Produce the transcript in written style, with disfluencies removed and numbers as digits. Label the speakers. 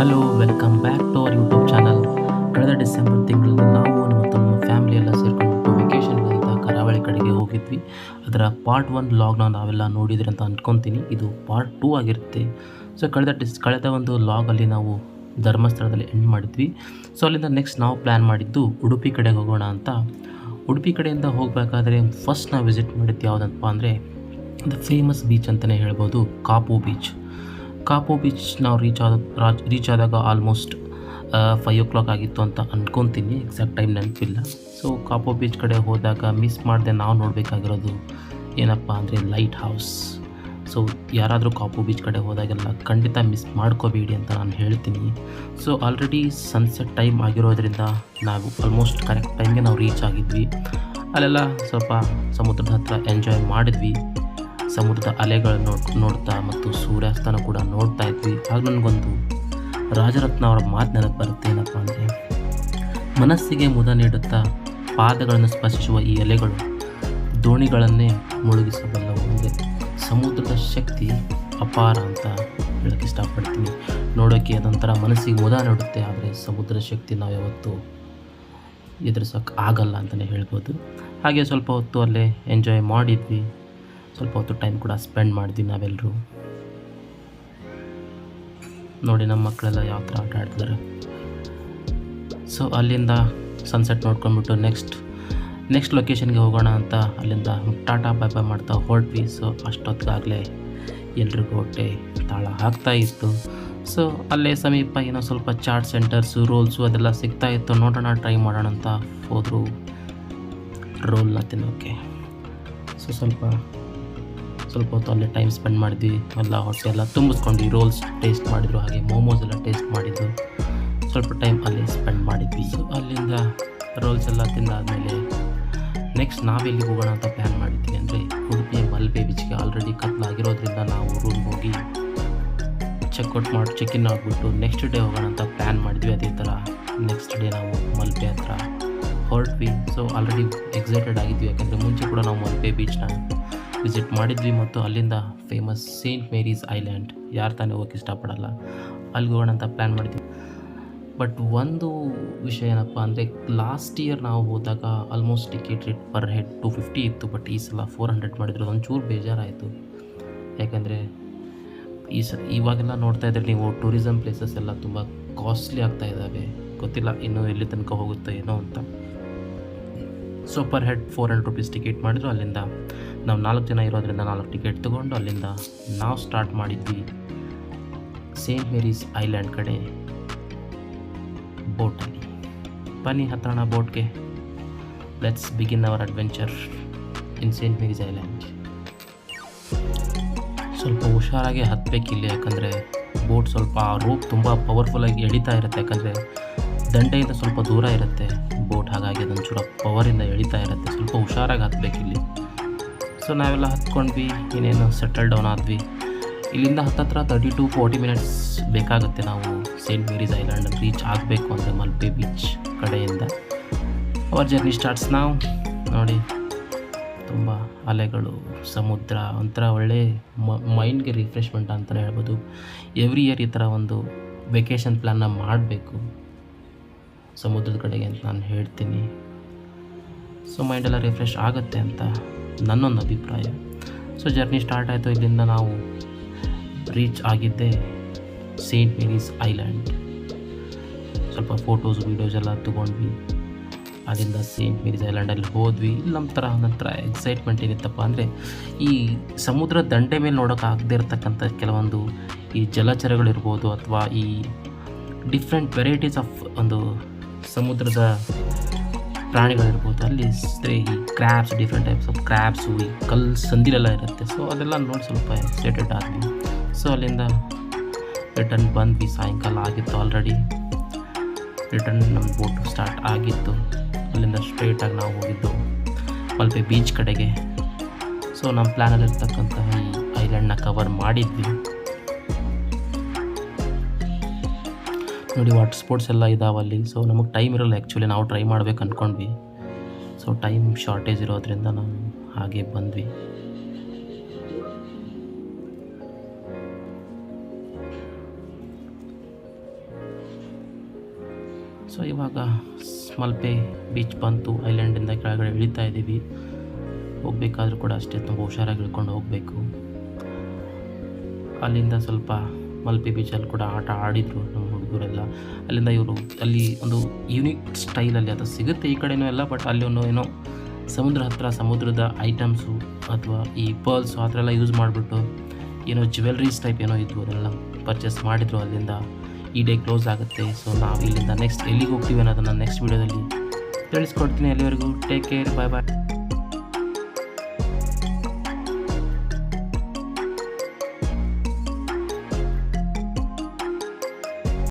Speaker 1: Hello, welcome back to our YouTube channel. ಕಳೆದ December ತಿಂಗಳಲ್ಲಿ ನಾವು ಮತ್ತು ನಮ್ಮ ಫ್ಯಾಮಿಲಿ ಎಲ್ಲ ಸೇರಿಕೊಂಡ್ಬಿಟ್ಟು ವೆಕೇಷನ್ಗೆ ಅಂತ ಕರಾವಳಿ ಕಡೆಗೆ ಹೋಗಿದ್ವಿ. ಅದರ ಪಾರ್ಟ್ 1 ವ್ಲಾಗ್ನ ನಾವೆಲ್ಲ ನೋಡಿದ್ರಿ ಅಂತ ಅಂದ್ಕೊತೀನಿ. ಇದು ಪಾರ್ಟ್ 2 ಆಗಿರುತ್ತೆ. ಸೊ ಕಳೆದ ಒಂದು ವ್ಲಾಗಲ್ಲಿ ನಾವು ಧರ್ಮಸ್ಥಳದಲ್ಲಿ ಎಂಡ್ ಮಾಡಿದ್ವಿ. ಸೊ ಅಲ್ಲಿಂದ ನೆಕ್ಸ್ಟ್ ನಾವು ಪ್ಲ್ಯಾನ್ ಮಾಡಿದ್ದು ಉಡುಪಿ ಕಡೆಗೆ ಹೋಗೋಣ ಅಂತ. ಉಡುಪಿ ಕಡೆಯಿಂದ ಹೋಗಬೇಕಾದ್ರೆ ಫಸ್ಟ್ ನಾವು ವಿಸಿಟ್ ಮಾಡಿದ್ದು ಯಾವುದಪ್ಪ ಅಂದರೆ ದ ಫೇಮಸ್ ಬೀಚ್ ಅಂತಲೇ ಹೇಳ್ಬೋದು, ಕಾಪು ಬೀಚ್. ಕಾಪು ಬೀಚ್ ನಾವು ರೀಚ್ ಆದಾಗ ಆಲ್ಮೋಸ್ಟ್ 5 o'clock ಆಗಿತ್ತು ಅಂತ ಅಂದ್ಕೊತೀನಿ. ಎಕ್ಸಾಕ್ಟ್ ಟೈಮ್ ನೆನಪಿಲ್ಲ. ಸೊ ಕಾಪು ಬೀಚ್ ಕಡೆ ಹೋದಾಗ ಮಿಸ್ ಮಾಡದೆ ನಾವು ನೋಡಬೇಕಾಗಿರೋದು ಏನಪ್ಪ ಅಂದರೆ ಲೈಟ್ ಹೌಸ್. ಸೊ ಯಾರಾದರೂ ಕಾಪು ಬೀಚ್ ಕಡೆ ಹೋದಾಗೆಲ್ಲ ಖಂಡಿತ ಮಿಸ್ ಮಾಡ್ಕೋಬೇಡಿ ಅಂತ ನಾನು ಹೇಳ್ತೀನಿ. ಸೊ ಆಲ್ರೆಡಿ ಸನ್ಸೆಟ್ ಟೈಮ್ ಆಗಿರೋದ್ರಿಂದ ನಾವು ಆಲ್ಮೋಸ್ಟ್ ಕರೆಕ್ಟ್ ಟೈಮ್ಗೆ ನಾವು ರೀಚ್ ಆಗಿದ್ವಿ. ಅಲ್ಲೆಲ್ಲ ಸ್ವಲ್ಪ ಸಮುದ್ರದ ಹತ್ರ ಎಂಜಾಯ್ ಮಾಡಿದ್ವಿ. ಸಮುದ್ರದ ಅಲೆಗಳನ್ನು ನೋಡ್ತಾ ಮತ್ತು ಸೂರ್ಯಾಸ್ತನ ಕೂಡ ನೋಡ್ತಾ ಇದ್ವಿ. ಆಗ ನನಗೊಂದು ರಾಜರತ್ನ ಅವರ ಮಾತು ನೆನಪು ಬರುತ್ತೆ. ಏನಪ್ಪ ಅಂದರೆ, ಮನಸ್ಸಿಗೆ ಮುದ ನೀಡುತ್ತಾ ಪಾದಗಳನ್ನು ಸ್ಪರ್ಶಿಸುವ ಈ ಎಲೆಗಳು ದೋಣಿಗಳನ್ನೇ ಮುಳುಗಿಸಬಲ್ಲವು. ಅಂದರೆ ಸಮುದ್ರದ ಶಕ್ತಿ ಅಪಾರ ಅಂತ ಹೇಳೋಕ್ಕೆ ಇಷ್ಟಪಡ್ತೀನಿ. ನೋಡೋಕ್ಕೆ ಅದೊಂಥರ ಮನಸ್ಸಿಗೆ ಮುದ ನೀಡುತ್ತೆ, ಆದರೆ ಸಮುದ್ರದ ಶಕ್ತಿ ನಾವು ಯಾವತ್ತೂ ಎದುರಿಸೋಕ್ಕೆ ಆಗಲ್ಲ ಅಂತಲೇ ಹೇಳ್ಬೋದು. ಹಾಗೆ ಸ್ವಲ್ಪ ಹೊತ್ತು ಅಲ್ಲೇ ಎಂಜಾಯ್ ಮಾಡಿದ್ವಿ. ಸ್ವಲ್ಪ ಹೊತ್ತು ಟೈಮ್ ಕೂಡ ಸ್ಪೆಂಡ್ ಮಾಡಿದ್ವಿ ನಾವೆಲ್ಲರೂ. ನೋಡಿ ನಮ್ಮ ಮಕ್ಕಳೆಲ್ಲ ಯಾವ ಥರ ಆಟ ಆಡ್ತಿದ್ದಾರೆ. ಸೊ ಅಲ್ಲಿಂದ ಸನ್ಸೆಟ್ ನೋಡ್ಕೊಂಡ್ಬಿಟ್ಟು ನೆಕ್ಸ್ಟ್ ಲೊಕೇಶನ್ಗೆ ಹೋಗೋಣ ಅಂತ ಅಲ್ಲಿಂದ ಟಾಟಾ ಬೈ ಬೈ ಮಾಡ್ತಾ ಹೊರಟ್ವಿ. ಸೊ ಅಷ್ಟೊತ್ತಿಗಾಗಲೇ ಎಲ್ರಿಗೂ ಹೊಟ್ಟೆ ತಾಳ ಆಗ್ತಾ ಇತ್ತು. ಸೊ ಅಲ್ಲೇ ಸಮೀಪ ಏನೋ ಸ್ವಲ್ಪ ಚಾಟ್ ಸೆಂಟರ್ಸು, ರೋಲ್ಸು ಅದೆಲ್ಲ ಸಿಗ್ತಾ ಇತ್ತು. ನೋಡೋಣ, ಟ್ರೈ ಮಾಡೋಣ ಅಂತ ಹೋದರು ರೋಲ್ನ ತಿನ್ನೋಕ್ಕೆ. ಸೊ ಸ್ವಲ್ಪ ಹೊತ್ತು ಅಲ್ಲೇ ಟೈಮ್ ಸ್ಪೆಂಡ್ ಮಾಡಿದ್ವಿ. ಎಲ್ಲ ಹೊಟ್ಟೆ ಎಲ್ಲ ತುಂಬಿಸ್ಕೊಂಡ್ವಿ. ರೋಲ್ಸ್ ಟೇಸ್ಟ್ ಮಾಡಿದ್ರು, ಹಾಗೆ ಮೋಮೋಸ್ ಎಲ್ಲ ಟೇಸ್ಟ್ ಮಾಡಿದ್ರು. ಸ್ವಲ್ಪ ಟೈಮ್ ಅಲ್ಲೇ ಸ್ಪೆಂಡ್ ಮಾಡಿದ್ವಿ. ಸೊ ಅಲ್ಲಿಂದ ರೋಲ್ಸ್ ಎಲ್ಲ ತಿಂದಾದಮೇಲೆ ನೆಕ್ಸ್ಟ್ ನಾವೆಲ್ಲಿಗೆ ಹೋಗೋಣ ಅಂತ ಪ್ಲ್ಯಾನ್ ಮಾಡಿದ್ವಿ ಅಂದರೆ ಉಡುಪಿಯ ಮಲ್ಪೆ ಬೀಚ್ಗೆ. ಆಲ್ರೆಡಿ ಕತ್ಲಾಗಿರೋದ್ರಿಂದ ನಾವು ರೂಮ್ಗೆ ಹೋಗಿ ಚೆಕ್ ಇನ್ ಆಗಿಬಿಟ್ಟು ನೆಕ್ಸ್ಟ್ ಡೇ ಹೋಗೋಣ ಅಂತ ಪ್ಲ್ಯಾನ್ ಮಾಡಿದ್ವಿ. ಅದೇ ಥರ ನೆಕ್ಸ್ಟ್ ಡೇ ನಾವು ಮಲ್ಪೆ ಹತ್ರ ಹೊರಟ್ವಿ. ಸೊ ಆಲ್ರೆಡಿ ಎಕ್ಸೈಟೆಡ್ ಆಗಿದ್ವಿ, ಯಾಕಂದರೆ ಮುಂಚೆ ಕೂಡ ನಾವು ಮಲ್ಪೆ ಬೀಚ್ನ ವಿಸಿಟ್ ಮಾಡಿದ್ವಿ. ಮತ್ತು ಅಲ್ಲಿಂದ ಫೇಮಸ್ ಸೇಂಟ್ ಮೇರೀಸ್ ಐಲ್ಯಾಂಡ್, ಯಾರು ತಾನೇ ಹೋಗೋಕ್ಕೆ ಇಷ್ಟಪಡಲ್ಲ, ಅಲ್ಲಿಗೆ ಹೋಗೋಣ ಅಂತ ಪ್ಲ್ಯಾನ್ ಮಾಡಿದ್ವಿ. ಬಟ್ ಒಂದು ವಿಷಯ ಏನಪ್ಪ ಅಂದರೆ, ಲಾಸ್ಟ್ ಇಯರ್ ನಾವು ಹೋದಾಗ almost ticket rate per head 250 ಇತ್ತು. ಬಟ್ ಈ ಸಲ 400 ಮಾಡಿದ್ರು. ಒಂಚೂರು ಬೇಜಾರಾಯಿತು, ಯಾಕಂದರೆ ಇವಾಗೆಲ್ಲ ನೋಡ್ತಾ ಇದ್ದರೆ ನೀವು ಟೂರಿಸಮ್ ಪ್ಲೇಸಸ್ ಎಲ್ಲ ತುಂಬ ಕಾಸ್ಟ್ಲಿ ಆಗ್ತಾ ಇದ್ದಾವೆ. ಗೊತ್ತಿಲ್ಲ ಇನ್ನೂ ಎಲ್ಲಿ ತನಕ ಹೋಗುತ್ತೋ ಏನೋ ಅಂತ. So per head 400 rupees ticket ಮಾಡಿದ್ರು. ಅಲ್ಲಿಂದ ನಾವು 4 ಜನ ಇರೋದ್ರಿಂದ 4 ಟಿಕೆಟ್ ತೊಗೊಂಡು ಅಲ್ಲಿಂದ ನಾವು ಸ್ಟಾರ್ಟ್ ಮಾಡಿದ್ವಿ ಸೇಂಟ್ ಮೇರೀಸ್ ಐಲ್ಯಾಂಡ್ ಕಡೆ ಬೋಟಲ್ಲಿ. ಬನ್ನಿ ಹತ್ತೋಣ ಬೋಟ್ಗೆ. Let's begin our adventure in Saint Mary's Island. ಸ್ವಲ್ಪ ಹುಷಾರಾಗಿ ಹತ್ತಬೇಕಿಲ್ಲ, ಯಾಕಂದರೆ ಬೋಟ್ ಸ್ವಲ್ಪ ರೋಪ್ ತುಂಬ ಪವರ್ಫುಲ್ಲಾಗಿ ಎಳಿತಾ ಇರುತ್ತೆ. ಯಾಕಂದರೆ ದಂಡೆಯಿಂದ ಸ್ವಲ್ಪ ದೂರ ಇರುತ್ತೆ ಬೋಟ್, ಹಾಗಾಗಿ ಅದೊಂಚೂರು ಪವರಿಂದ ಎಳಿತಾ ಇರುತ್ತೆ. ಸ್ವಲ್ಪ ಹುಷಾರಾಗಿ ಹತ್ತಬೇಕಿಲ್ಲಿ. ಸೊ ನಾವೆಲ್ಲ ಹತ್ಕೊಂಡ್ವಿ, ಇನ್ನೇನು ಸೆಟಲ್ ಡೌನ್ ಆದ್ವಿ. ಇಲ್ಲಿಂದ ಹತ್ತತ್ರ 30 to 40 minutes ಬೇಕಾಗುತ್ತೆ ನಾವು ಸೇಂಟ್ ಮೇರೀಸ್ ಐಲ್ಯಾಂಡ್ ರೀಚ್ ಆಗಬೇಕು ಅಂದರೆ ಮಲ್ಪೆ ಬೀಚ್ ಕಡೆಯಿಂದ. ಅವರ್ ಜರ್ನಿ ಸ್ಟಾರ್ಟ್ಸ್ ನಾವು. ನೋಡಿ, ತುಂಬ ಅಲೆಗಳು, ಸಮುದ್ರ, ಒಂಥರ ಒಳ್ಳೆ ಮೈಂಡ್ಗೆ ರಿಫ್ರೆಶ್ಮೆಂಟ್ ಅಂತಲೇ ಹೇಳ್ಬೋದು. ಎವ್ರಿ ಇಯರ್ ಈ ಥರ ಒಂದು ವೆಕೇಷನ್ ಪ್ಲ್ಯಾನ್ನ ಮಾಡಬೇಕು ಸಮುದ್ರದ ಕಡೆಗೆ ಅಂತ ನಾನು ಹೇಳ್ತೀನಿ. ಸೊ ಮೈಂಡೆಲ್ಲ ರಿಫ್ರೆಶ್ ಆಗುತ್ತೆ ಅಂತ ನನ್ನೊಂದು ಅಭಿಪ್ರಾಯ. ಸೊ ಜರ್ನಿ ಸ್ಟಾರ್ಟ್ ಆಯಿತು. ಇಲ್ಲಿಂದ ನಾವು ರೀಚ್ ಆಗಿದ್ದೆ ಸೇಂಟ್ ಮೇರೀಸ್ ಐಲ್ಯಾಂಡ್. ಸ್ವಲ್ಪ ಫೋಟೋಸ್ ವೀಡಿಯೋಸ್ ಎಲ್ಲ ತೊಗೊಂಡ್ವಿ. ಅಲ್ಲಿಂದ ಸೇಂಟ್ ಮೇರೀಸ್ ಐಲ್ಯಾಂಡಲ್ಲಿ ಹೋದ್ವಿ. ಇಲ್ಲಿ ನಂತರ ಎಕ್ಸೈಟ್ಮೆಂಟ್ ಏನಿತ್ತಪ್ಪ ಅಂದರೆ, ಈ ಸಮುದ್ರ ದಂಡೆ ಮೇಲೆ ನೋಡೋಕ್ಕಾಗದೇ ಇರತಕ್ಕಂಥ ಕೆಲವೊಂದು ಈ ಜಲಚರಗಳಿರ್ಬೋದು, ಅಥವಾ ಈ ಡಿಫ್ರೆಂಟ್ ವೆರೈಟೀಸ್ ಆಫ್ ಒಂದು ಸಮುದ್ರದ ಪ್ರಾಣಿಗಳಿರ್ಬೋದು. ಅಲ್ಲಿ ಈ crabs, different types of crabs, ಈ ಕಲ್ಲು ಸಂದಿಲೆಲ್ಲ ಇರುತ್ತೆ. ಸೊ ಅದೆಲ್ಲ ನೋಡಿ ಸ್ವಲ್ಪ ಎಕ್ಸೈಟೆಡ್ ಆದ್ವಿ. ಸೊ ಅಲ್ಲಿಂದ ರಿಟರ್ನ್ ಬಂದ್ವಿ. ಸಾಯಂಕಾಲ ಆಗಿತ್ತು ಆಲ್ರೆಡಿ. ರಿಟರ್ನ್ ನಮ್ಮ ಬೋಟ್ ಸ್ಟಾರ್ಟ್ ಆಗಿತ್ತು. ಅಲ್ಲಿಂದ ಸ್ಟ್ರೇಟಾಗಿ ನಾವು ಹೋಗಿದ್ದು ಮಲ್ಪೆ ಬೀಚ್ ಕಡೆಗೆ. ಸೊ ನಮ್ಮ ಪ್ಲ್ಯಾನಲ್ಲಿರ್ತಕ್ಕಂತಹ ಈ ಐಲ್ಯಾಂಡ್ನ ಕವರ್ ಮಾಡಿದ್ವಿ. ನೋಡಿ, ವಾಟರ್ ಸ್ಪೋರ್ಟ್ಸ್ ಎಲ್ಲ ಇದಾವಲ್ಲಿ. ಸೊ ನಮಗೆ ಟೈಮ್ ಇರೋಲ್ಲ ಆ್ಯಕ್ಚುಲಿ, ನಾವು ಟ್ರೈ ಮಾಡ್ಬೇಕು ಅಂದ್ಕೊಂಡ್ವಿ. ಸೊ ಟೈಮ್ ಶಾರ್ಟೇಜ್ ಇರೋದ್ರಿಂದ ನಾವು ಹಾಗೆ ಬಂದ್ವಿ. ಸೊ ಇವಾಗ ಮಲ್ಪೆ ಬೀಚ್ ಬಂತು, ಐಲ್ಯಾಂಡಿಂದ ಕೆಳಗಡೆ ಇಳಿತಾ ಇದ್ದೀವಿ. ಹೋಗಬೇಕಾದ್ರೂ ಕೂಡ ಅಷ್ಟೇ ತುಂಬ ಹುಷಾರಾಗಿ ಇಳ್ಕೊಂಡು ಹೋಗಬೇಕು. ಅಲ್ಲಿಂದ ಸ್ವಲ್ಪ ಮಲ್ಪೆ ಬೀಚಲ್ಲಿ ಕೂಡ ಆಟ ಆಡಿದರು ನಮ್ಮ ಹುಡುಗರೆಲ್ಲ. ಅಲ್ಲಿಂದ ಇವರು ಅಲ್ಲಿ ಒಂದು ಯೂನಿಕ್ ಸ್ಟೈಲಲ್ಲಿ ಅದು ಸಿಗುತ್ತೆ ಈ ಕಡೆನೂ ಎಲ್ಲ, ಬಟ್ ಅಲ್ಲಿ ಒಂದು ಏನೋ ಸಮುದ್ರ ಹತ್ತಿರ ಸಮುದ್ರದ ಐಟಮ್ಸು ಅಥವಾ ಈ ಪರ್ಲ್ಸು ಆ ಥರ ಎಲ್ಲ ಯೂಸ್ ಮಾಡಿಬಿಟ್ಟು ಏನೋ ಜ್ಯುವೆಲ್ರೀಸ್ ಟೈಪ್ ಏನೋ ಇದ್ವು, ಅದನ್ನೆಲ್ಲ ಪರ್ಚೇಸ್ ಮಾಡಿದರು. ಅಲ್ಲಿಂದ ಈ ಡೇ ಕ್ಲೋಸ್ ಆಗುತ್ತೆ. ಸೊ ನಾವು ಇಲ್ಲಿಂದ ನೆಕ್ಸ್ಟ್ ಎಲ್ಲಿಗೆ ಹೋಗ್ತೀವಿ ಅನ್ನೋದನ್ನು ನೆಕ್ಸ್ಟ್ ವೀಡಿಯೋದಲ್ಲಿ ತಿಳಿಸ್ಕೊಡ್ತೀನಿ. ಅಲ್ಲಿವರೆಗೂ ಟೇಕ್ ಕೇರ್, ಬಾಯ್ ಬಾಯ್.